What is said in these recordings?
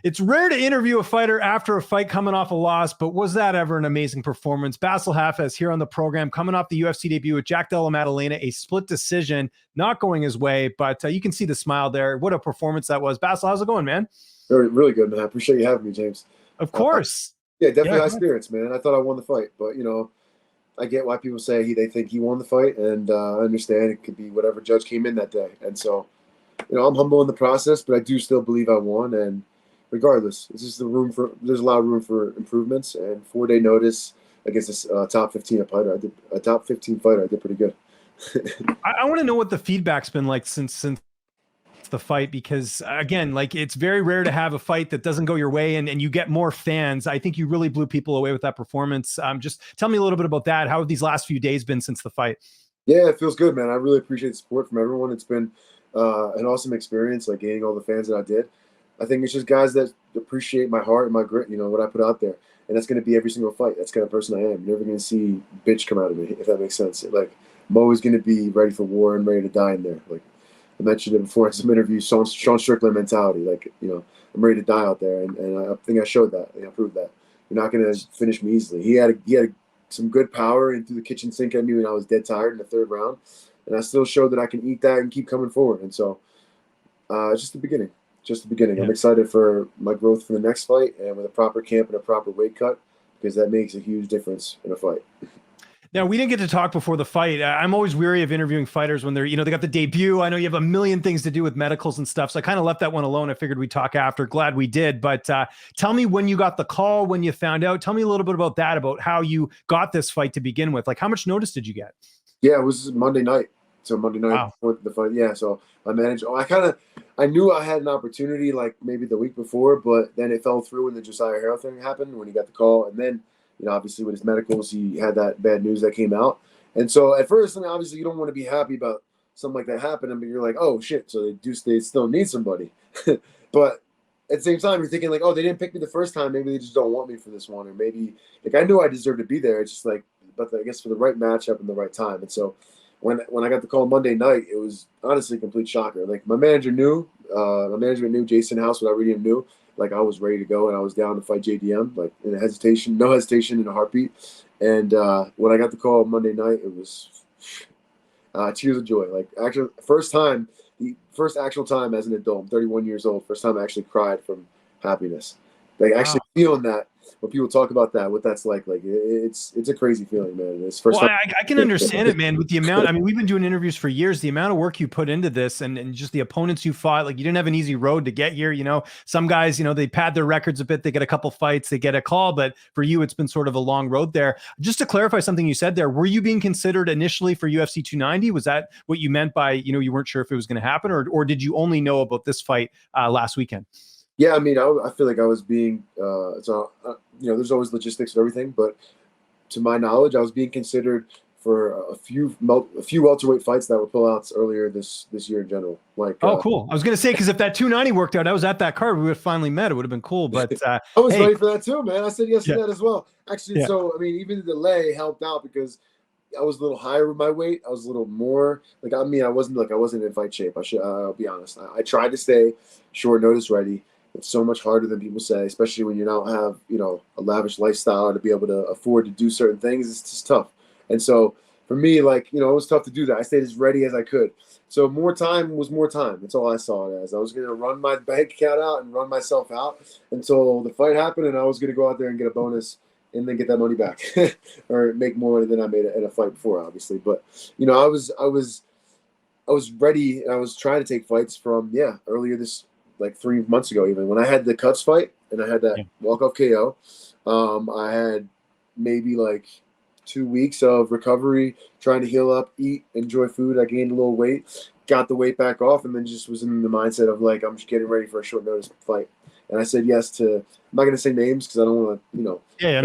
It's rare to interview a fighter after a fight coming off a loss, but was that ever an amazing performance? Bassil Hafez here on the program, coming off the UFC debut with Jack Della Maddalena, a split decision, not going his way, but you can see the smile there. What a performance that was. Bassil, how's it going, man? Really good, man. I appreciate you having me, James. Of course. Yeah, definitely high spirits, man. I thought I won the fight, but I get why people say they think he won the fight, and I understand it could be whatever judge came in that day. And so, I'm humble in the process, but I do still believe I won. And regardless, there's a lot of room for improvements. And 4-day notice against this top 15 fighter, I did pretty good. I want to know what the feedback's been like since the fight, because again, like, it's very rare to have a fight that doesn't go your way and you get more fans. I think you really blew people away with that performance. Just tell me a little bit about that. How have these last few days been since the fight? Yeah, it feels good, man. I really appreciate the support from everyone. It's been an awesome experience, like gaining all the fans that I did. I think it's just guys that appreciate my heart and my grit, what I put out there. And that's going to be every single fight. That's the kind of person I am. You're never going to see bitch come out of me, if that makes sense. Like, I'm always going to be ready for war and ready to die in there. Like, I mentioned it before in some interviews, Sean Strickland mentality. Like, I'm ready to die out there, and I think I showed that. I proved that. You're not going to finish me easily. He had some good power and threw the kitchen sink at me when I was dead tired in the third round, and I still showed that I can eat that and keep coming forward. And so, it's just the beginning. Yeah. I'm excited for my growth for the next fight, and with a proper camp and a proper weight cut, because that makes a huge difference in a fight. Now, we didn't get to talk before the fight. I'm always weary of interviewing fighters when they're, they got the debut. I know you have a million things to do with medicals and stuff, so I kind of left that one alone. I figured we'd talk after. Glad we did. But tell me when you got the call, when you found out. Tell me a little bit about that, about how you got this fight to begin with. Like, how much notice did you get? Yeah, it was Monday night. So Monday night before the fight. Yeah, so I managed. I knew I had an opportunity, like maybe the week before, but then it fell through when the Josiah Harrell thing happened, when he got the call. And then, obviously with his medicals, he had that bad news that came out. And so at first, obviously you don't want to be happy about something like that happening, but you're like, oh shit, so they still need somebody. But at the same time, you're thinking like, oh, they didn't pick me the first time, maybe they just don't want me for this one, or maybe like I knew I deserved to be there. It's just like, but I guess for the right matchup and the right time. And so when I got the call Monday night, it was honestly a complete shocker. Like, my management knew, Jason House, what I really knew. Like, I was ready to go, and I was down to fight JDM, like, no hesitation, in a heartbeat. And when I got the call Monday night, it was tears of joy. Like, actually, the first actual time as an adult, I'm 31 years old, first time I actually cried from happiness. Like, actually feeling that. When people talk about that, what that's like it's a crazy feeling, man. It's first time. I can understand it, man, with the amount. I mean, we've been doing interviews for years. The amount of work you put into this, and just the opponents you fought. Like, you didn't have an easy road to get here. Some guys, they pad their records a bit. They get a couple fights, they get a call. But for you, it's been sort of a long road there. Just to clarify something you said there, were you being considered initially for UFC 290? Was that what you meant by, you weren't sure if it was going to happen, or did you only know about this fight last weekend? Yeah, I mean, I feel like I was being, there's always logistics and everything, but to my knowledge, I was being considered for a few welterweight fights that were pullouts earlier this year in general. Like, cool. I was going to say, because if that 290 worked out, I was at that card, we would have finally met. It would have been cool. But I was ready for that too, man. I said yes to that as well. Actually, so I mean, even the delay helped out because I was a little higher with my weight. I was a little more like, I wasn't in fight shape. I'll be honest. I tried to stay short notice ready. It's so much harder than people say, especially when you don't have, a lavish lifestyle to be able to afford to do certain things. It's just tough. And so for me, like, it was tough to do that. I stayed as ready as I could. So more time was more time. That's all I saw it as. I was going to run my bank account out and run myself out until the fight happened, and I was going to go out there and get a bonus and then get that money back or make more money than I made in a fight before, obviously. But, I was ready, and I was trying to take fights from, earlier this, like 3 months ago, even when I had the Cuts fight and I had that walk-off KO. I had maybe like 2 weeks of recovery, trying to heal up, eat, enjoy food. I gained a little weight, got the weight back off, and then just was in the mindset of like, I'm just getting ready for a short notice fight. And I said yes to, I'm not going to say names because I don't want to, no,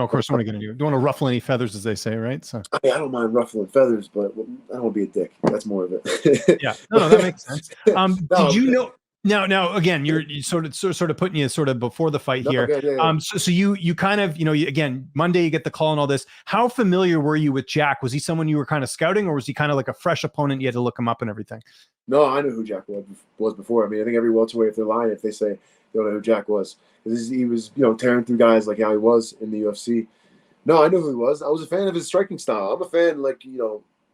of course, what are you going to do? Don't want to ruffle any feathers, as they say, right? So I don't mind ruffling feathers, but I don't want to be a dick. That's more of it. No, that makes sense. Did you know? Now, again, you sort of putting you sort of before the fight No, here. okay, yeah. So you kind of, again, Monday you get the call and all this. How familiar were you with Jack? Was he someone you were kind of scouting, or was he kind of like a fresh opponent? You had to look him up and everything. No, I knew who Jack was before. I mean, I think every welterweight, if they're lying, if they say they don't know who Jack was, because he was, tearing through guys like how he was in the UFC. No, I knew who he was. I was a fan of his striking style. I'm a fan, like,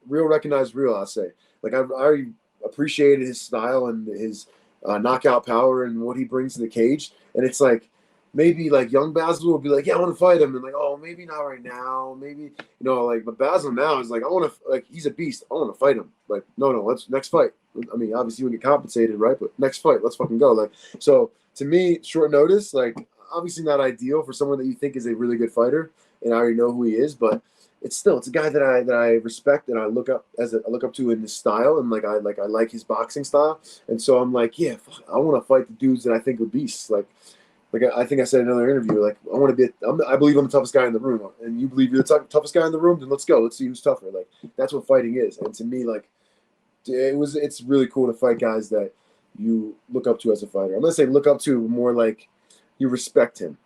real recognized real, I say. Like, I appreciated his style and his knockout power and what he brings to the cage. And it's like, maybe like young Bassil will be like, yeah, I want to fight him. And like, oh, maybe not right now. Maybe, but Bassil now is like, I want to, like, he's a beast. I want to fight him. Like, no, let's next fight. I mean, obviously we get compensated, right? But next fight, let's fucking go. Like, so to me, short notice, like, obviously not ideal for someone that you think is a really good fighter. And I already know who he is, but it's a guy that I respect and I look up to in his style, and I like his boxing style, and so I'm like, yeah, fuck, I want to fight the dudes that I think are beasts. Like I think I said in another interview, like, I believe I'm the toughest guy in the room, and you believe you're the toughest guy in the room, then let's go, let's see who's tougher. Like, that's what fighting is, and to me, like, it's really cool to fight guys that you look up to as a fighter. I'm gonna say look up to more like you respect him,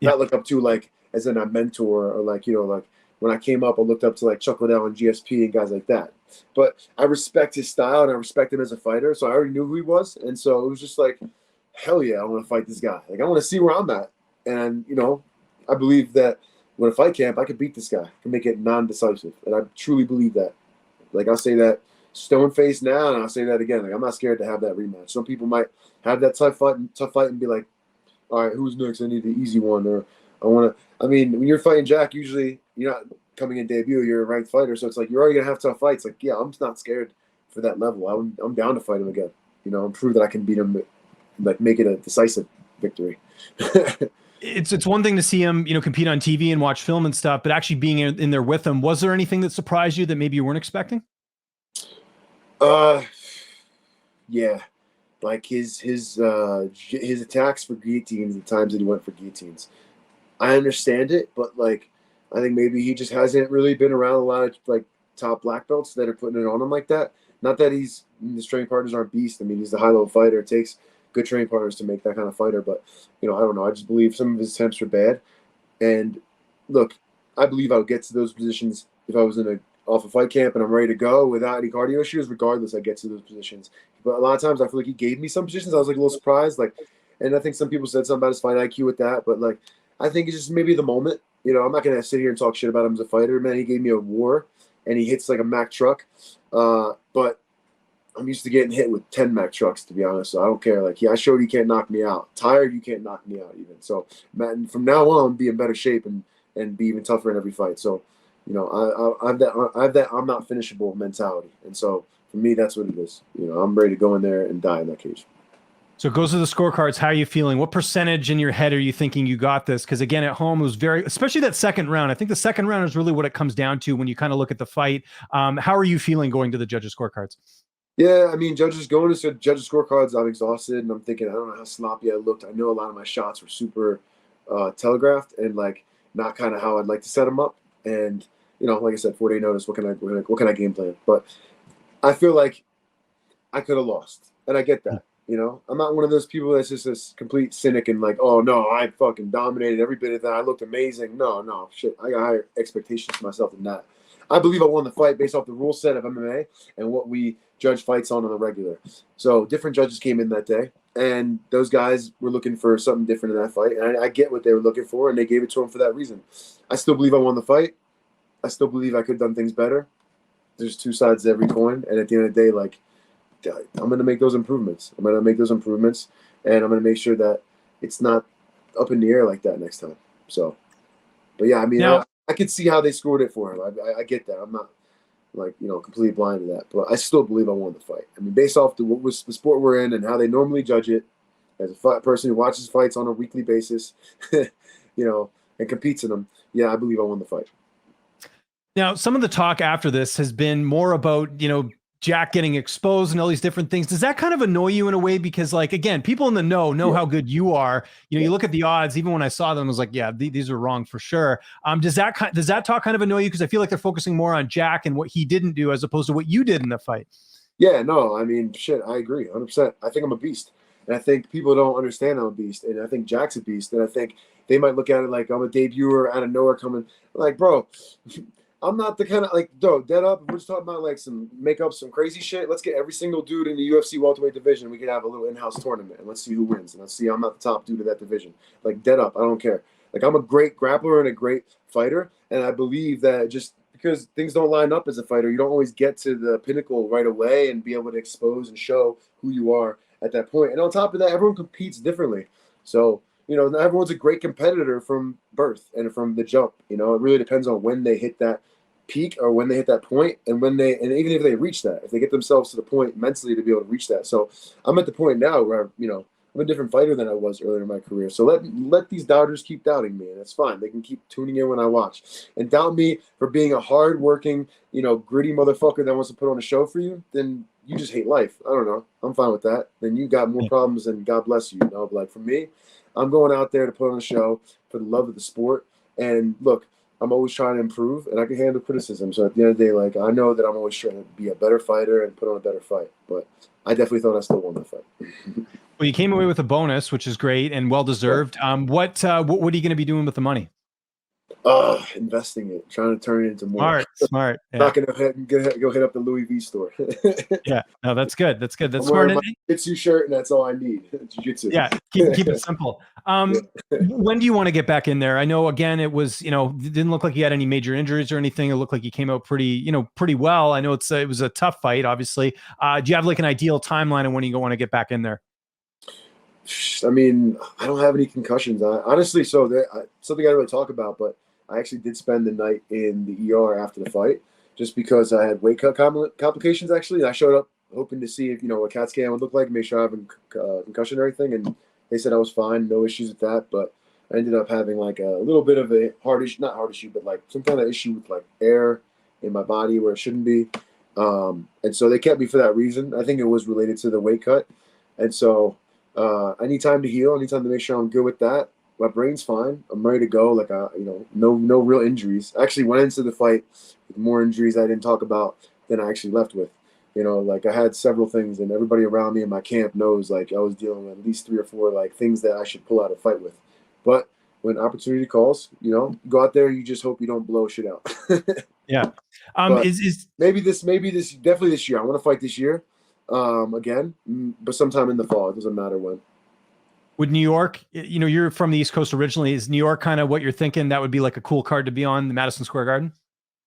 not look up to like as in a mentor, or like, like when I came up, I looked up to like Chuck Liddell and GSP and guys like that. But I respect his style and I respect him as a fighter. So I already knew who he was. And so it was just like, hell yeah, I want to fight this guy. Like, I want to see where I'm at. And, I believe that when a fight camp, I could beat this guy. I can make it non-decisive. And I truly believe that. Like, I'll say that stone face now, and I'll say that again. Like, I'm not scared to have that rematch. Some people might have that tough fight and be like, all right, who's next? I need the easy one. Or when you're fighting Jack, usually you're not coming in debut, you're a ranked fighter, so it's like you're already gonna have tough fights. Like, yeah, I'm just not scared for that level. I'm down to fight him again, and prove that I can beat him, like make it a decisive victory. It's one thing to see him, compete on TV and watch film and stuff, but actually being in there with him, was there anything that surprised you that maybe you weren't expecting? Yeah, like his attacks for guillotines, the times that he went for guillotines. I understand it, but like, I think maybe he just hasn't really been around a lot of like top black belts that are putting it on him like that. Not that his training partners aren't beasts. I mean, he's a high-level fighter. It takes good training partners to make that kind of fighter. But, I don't know. I just believe some of his attempts were bad. And look, I believe I would get to those positions if I was off a fight camp and I'm ready to go without any cardio issues. Regardless, I get to those positions. But a lot of times I feel like he gave me some positions. I was like a little surprised. Like, and I think some people said something about his fight IQ with that. But like, I think it's just maybe the moment. I'm not going to sit here and talk shit about him as a fighter. Man, he gave me a war, and he hits like a Mack truck. But I'm used to getting hit with 10 Mack trucks, to be honest. So I don't care. Like, I showed you can't knock me out. Tired, you can't knock me out even. So, man, from now on, be in better shape and be even tougher in every fight. So, I have that I'm not finishable mentality. And so, for me, that's what it is. I'm ready to go in there and die in that cage. So it goes to the scorecards. How are you feeling? What percentage in your head are you thinking you got this? Because again, at home, it was especially that second round. I think the second round is really what it comes down to when you kind of look at the fight. How are you feeling going to the judges' scorecards? Yeah, I mean, going to judges' scorecards, I'm exhausted, and I'm thinking, I don't know how sloppy I looked. I know a lot of my shots were super telegraphed and like not kind of how I'd like to set them up. And like I said, 4-day notice. What can I game plan? But I feel like I could have lost, and I get that. I'm not one of those people that's just this complete cynic and like, oh no, I fucking dominated every bit of that. I looked amazing. No, shit. I got higher expectations for myself than that. I believe I won the fight based off the rule set of MMA and what we judge fights on the regular. So different judges came in that day, and those guys were looking for something different in that fight. And I get what they were looking for, and they gave it to them for that reason. I still believe I won the fight. I still believe I could have done things better. There's two sides to every coin, and at the end of the day, like, I'm going to make those improvements. And I'm going to make sure that it's not up in the air like that next time. So, but yeah, I mean, I could see how they scored it for him. I get that. I'm not like, completely blind to that, but I still believe I won the fight. I mean, based off what was the sport we're in and how they normally judge it, as a person who watches fights on a weekly basis, and competes in them, yeah, I believe I won the fight. Now, some of the talk after this has been more about, Jack getting exposed and all these different things. Does that kind of annoy you in a way? Because like, again, people in the know how good you are. You look at the odds, even when I saw them, I was like, yeah, these are wrong for sure. Does that talk kind of annoy you? Because I feel like they're focusing more on Jack and what he didn't do as opposed to what you did in the fight. Yeah, no, I mean, shit, I agree 100%. I think I'm a beast. And I think people don't understand I'm a beast. And I think Jack's a beast. And I think they might look at it like I'm a debuter out of nowhere coming. Like, bro, I'm not the kind of like, dead up. We're just talking about like make up some crazy shit. Let's get every single dude in the UFC welterweight division. We can have a little in-house tournament and let's see who wins. And let's see, I'm not the top dude of that division. Like, dead up. I don't care. Like, I'm a great grappler and a great fighter. And I believe that just because things don't line up as a fighter, you don't always get to the pinnacle right away and be able to expose and show who you are at that point. And on top of that, everyone competes differently. So, not everyone's a great competitor from birth and from the jump. It really depends on when they hit that peak or when they hit that point, and even if they reach that, if they get themselves to the point mentally to be able to reach that. So I'm at the point now where I'm a different fighter than I was earlier in my career. So let these doubters keep doubting me, and that's fine. They can keep tuning in when I watch and doubt me for being a hardworking, gritty motherfucker that wants to put on a show for you. Then you just hate life. I don't know. I'm fine with that. Then you got more problems, and God bless you. But like for me, I'm going out there to put on a show for the love of the sport. And look, I'm always trying to improve, and I can handle criticism. So at the end of the day, like I know that I'm always trying to be a better fighter and put on a better fight. But I definitely thought I still won that fight. Well, you came away with a bonus, which is great and well deserved. What are you going to be doing with the money? Investing it, trying to turn it into more. Smart. Yeah. Not gonna go hit up the Louis V store. Yeah, no, that's good. That's I'm smart. My jiu-jitsu shirt, and that's all I need. Jiu-jitsu. Yeah, keep it simple. When do you want to get back in there? I know again, it was it didn't look like you had any major injuries or anything. It looked like you came out pretty well. I know it was a tough fight, obviously. Do you have like an ideal timeline on when you want to get back in there? I mean, I don't have any concussions. Honestly, something I don't really talk about, but I actually did spend the night in the ER after the fight just because I had weight cut complications, actually. And I showed up hoping to see if, what CAT scan would look like, make sure I have a concussion or anything. And they said I was fine, no issues with that. But I ended up having like a little bit of a not hard issue, but like some kind of issue with like air in my body where it shouldn't be. And so they kept me for that reason. I think it was related to the weight cut. And so I need time to heal. I need time to make sure I'm good with that. My brain's fine. I'm ready to go. Like, no real injuries. I actually went into the fight with more injuries I didn't talk about than I actually left with. Like I had several things, and everybody around me in my camp knows like I was dealing with at least 3 or 4 like things that I should pull out a fight with. But when opportunity calls, go out there. You just hope you don't blow shit out. Yeah. Maybe definitely this year. I want to fight this year. Again, but sometime in the fall. It doesn't matter when. Would New York, you're from the East Coast originally. Is New York kind of what you're thinking? That would be like a cool card to be on the Madison Square Garden?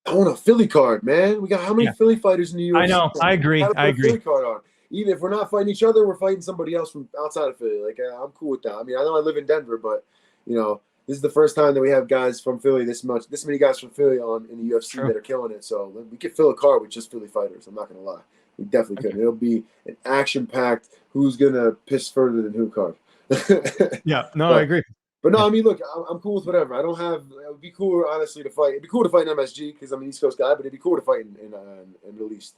I want a Philly card, man. We got how many Philly fighters in New York? I know. I agree. Philly card on. Even if we're not fighting each other, we're fighting somebody else from outside of Philly. Like, I'm cool with that. I mean, I know I live in Denver, but, this is the first time that we have guys from Philly, this many guys from Philly on in the UFC that are killing it. So we could fill a card with just Philly fighters. I'm not going to lie. We definitely could. It'll be an action-packed who's going to piss further than who card. Yeah, no, I agree. But no, I mean, look, I'm cool with whatever. It would be cool, honestly, to fight. It'd be cool to fight in MSG because I'm an East Coast guy, but it'd be cool to fight in Middle East,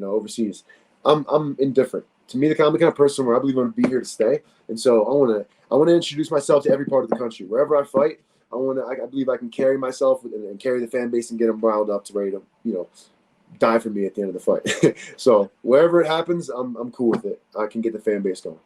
overseas. I'm indifferent. To me, I'm the kind of person where I believe I'm going to be here to stay, and so I want to introduce myself to every part of the country. Wherever I fight, I believe I can carry myself and carry the fan base and get them riled up to ready to die for me at the end of the fight. So wherever it happens, I'm cool with it. I can get the fan base going.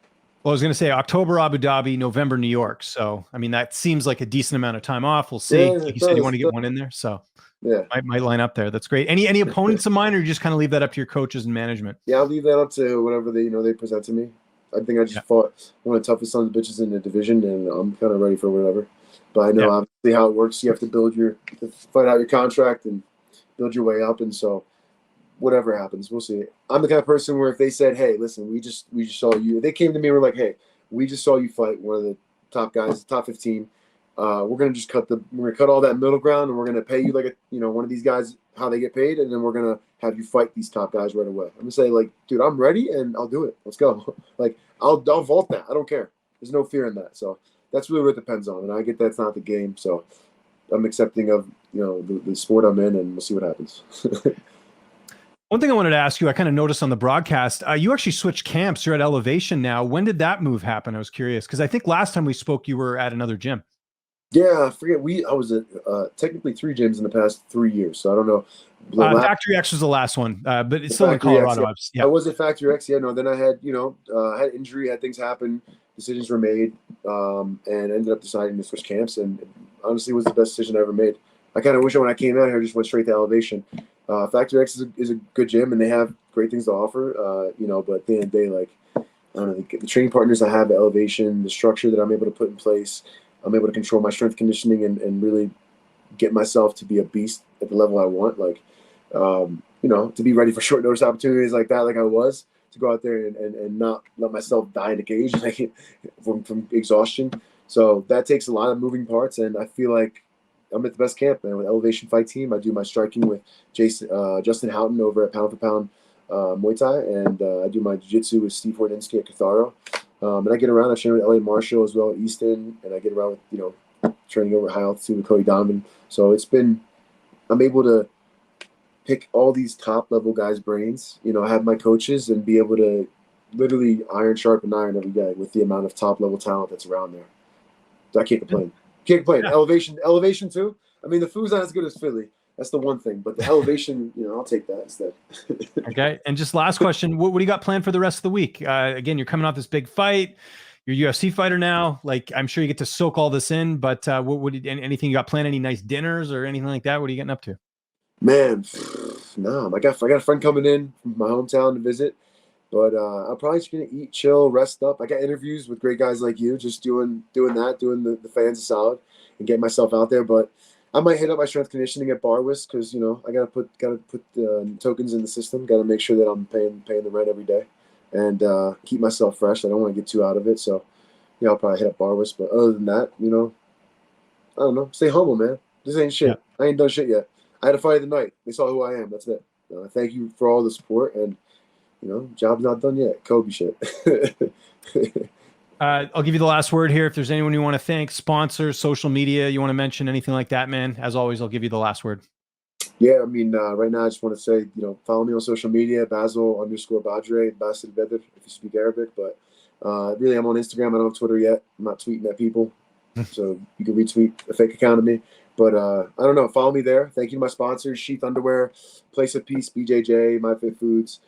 Well, I was going to say October, Abu Dhabi, November, New York. So, I mean, that seems like a decent amount of time off. We'll see. Yeah, like you said, you want to get one in there. So, yeah, might line up there. That's great. Any opponents of mine, or you just kind of leave that up to your coaches and management? Yeah, I'll leave that up to whatever they present to me. I think I just fought one of the toughest sons of bitches in the division, and I'm kind of ready for whatever. But I know obviously how it works. You have to fight out your contract and build your way up, and so whatever happens, we'll see. I'm the kind of person where if they said, "Hey, listen, we just saw you," they came to me and were like, "Hey, we just saw you fight one of the top guys, top 15. We're gonna just cut all that middle ground, and we're gonna pay you like one of these guys how they get paid, and then we're gonna have you fight these top guys right away." I'm gonna say like, "Dude, I'm ready, and I'll do it. Let's go." Like I'll vault that. I don't care. There's no fear in that. So that's really what it depends on, and I get that's not the game. So I'm accepting of the sport I'm in, and we'll see what happens. One thing I wanted to ask you, I kind of noticed on the broadcast, you actually switched camps. You're at Elevation now. When did that move happen? I was curious because I think last time we spoke, you were at another gym. Yeah, I forget. I was at technically 3 gyms in the past 3 years, so I don't know. Factory X was the last one, but it's still in Colorado. X, yeah. I was at Factory X. Yeah, no. Then I had, had injury, had things happen, decisions were made, and ended up deciding to switch camps. And honestly, it was the best decision I ever made. I kind of wish when I came out here, I just went straight to Elevation. Factory X is a good gym, and they have great things to offer. But at the end of the day, like, I don't know, the training partners I have at Elevation, the structure that I'm able to put in place, I'm able to control my strength conditioning and really get myself to be a beast at the level I want. Like, to be ready for short notice opportunities like that, like I was, to go out there and not let myself die in a cage like, from exhaustion. So that takes a lot of moving parts, and I feel like I'm at the best camp, man. With Elevation Fight Team, I do my striking with Justin Houghton over at Pound for Pound Muay Thai, and I do my jiu-jitsu with Steve Hordinsky at Catharo. And I get around. I train with L.A. Marshall as well at Easton, and I get around with, training over at high altitude with Cody Donovan. So I'm able to pick all these top-level guys' brains, have my coaches, and be able to literally iron sharpen iron every day with the amount of top-level talent that's around there. So I can't complain. Can't complain. Yeah. Elevation too. I mean, the food's not as good as Philly. That's the one thing. But the Elevation, I'll take that instead. Okay. And just last question: what do you got planned for the rest of the week? Again, you're coming off this big fight. You're a UFC fighter now. Like, I'm sure you get to soak all this in. But anything you got planned? Any nice dinners or anything like that? What are you getting up to? Man, no. I got a friend coming in from my hometown to visit. But I'm probably just going to eat, chill, rest up. I got interviews with great guys like you, just doing the fans a solid and getting myself out there. But I might hit up my strength conditioning at Barwis because, I got to put tokens in the system. Got to make sure that I'm paying the rent every day and keep myself fresh. I don't want to get too out of it. So, I'll probably hit up Barwis. But other than that, I don't know. Stay humble, man. This ain't shit. Yeah. I ain't done shit yet. I had a fight of the night. They saw who I am. That's it. Thank you for all the support, and job's not done yet. Kobe shit. I'll give you the last word here. If there's anyone you want to thank, sponsors, social media, you want to mention anything like that, man, as always, I'll give you the last word. Yeah, I mean, right now I just want to say, follow me on social media, Bassil_Badre, Bassil Hafez, if you speak Arabic. But really, I'm on Instagram. I don't have Twitter yet. I'm not tweeting at people. So you can retweet a fake account of me. But I don't know. Follow me there. Thank you to my sponsors, Sheath Underwear, Place of Peace, BJJ, My Fit Foods,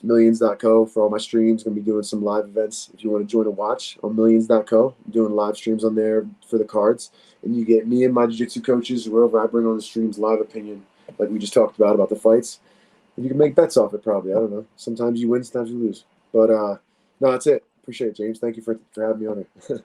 Millions.co for all my streams. Going to be doing some live events. If you want to join a watch on Millions.co, I'm doing live streams on there for the cards. And you get me and my jiu-jitsu coaches, whoever I bring on the streams, live opinion, like we just talked about the fights. And you can make bets off it probably. I don't know. Sometimes you win, sometimes you lose. But no, that's it. Appreciate it, James. Thank you for having me on here.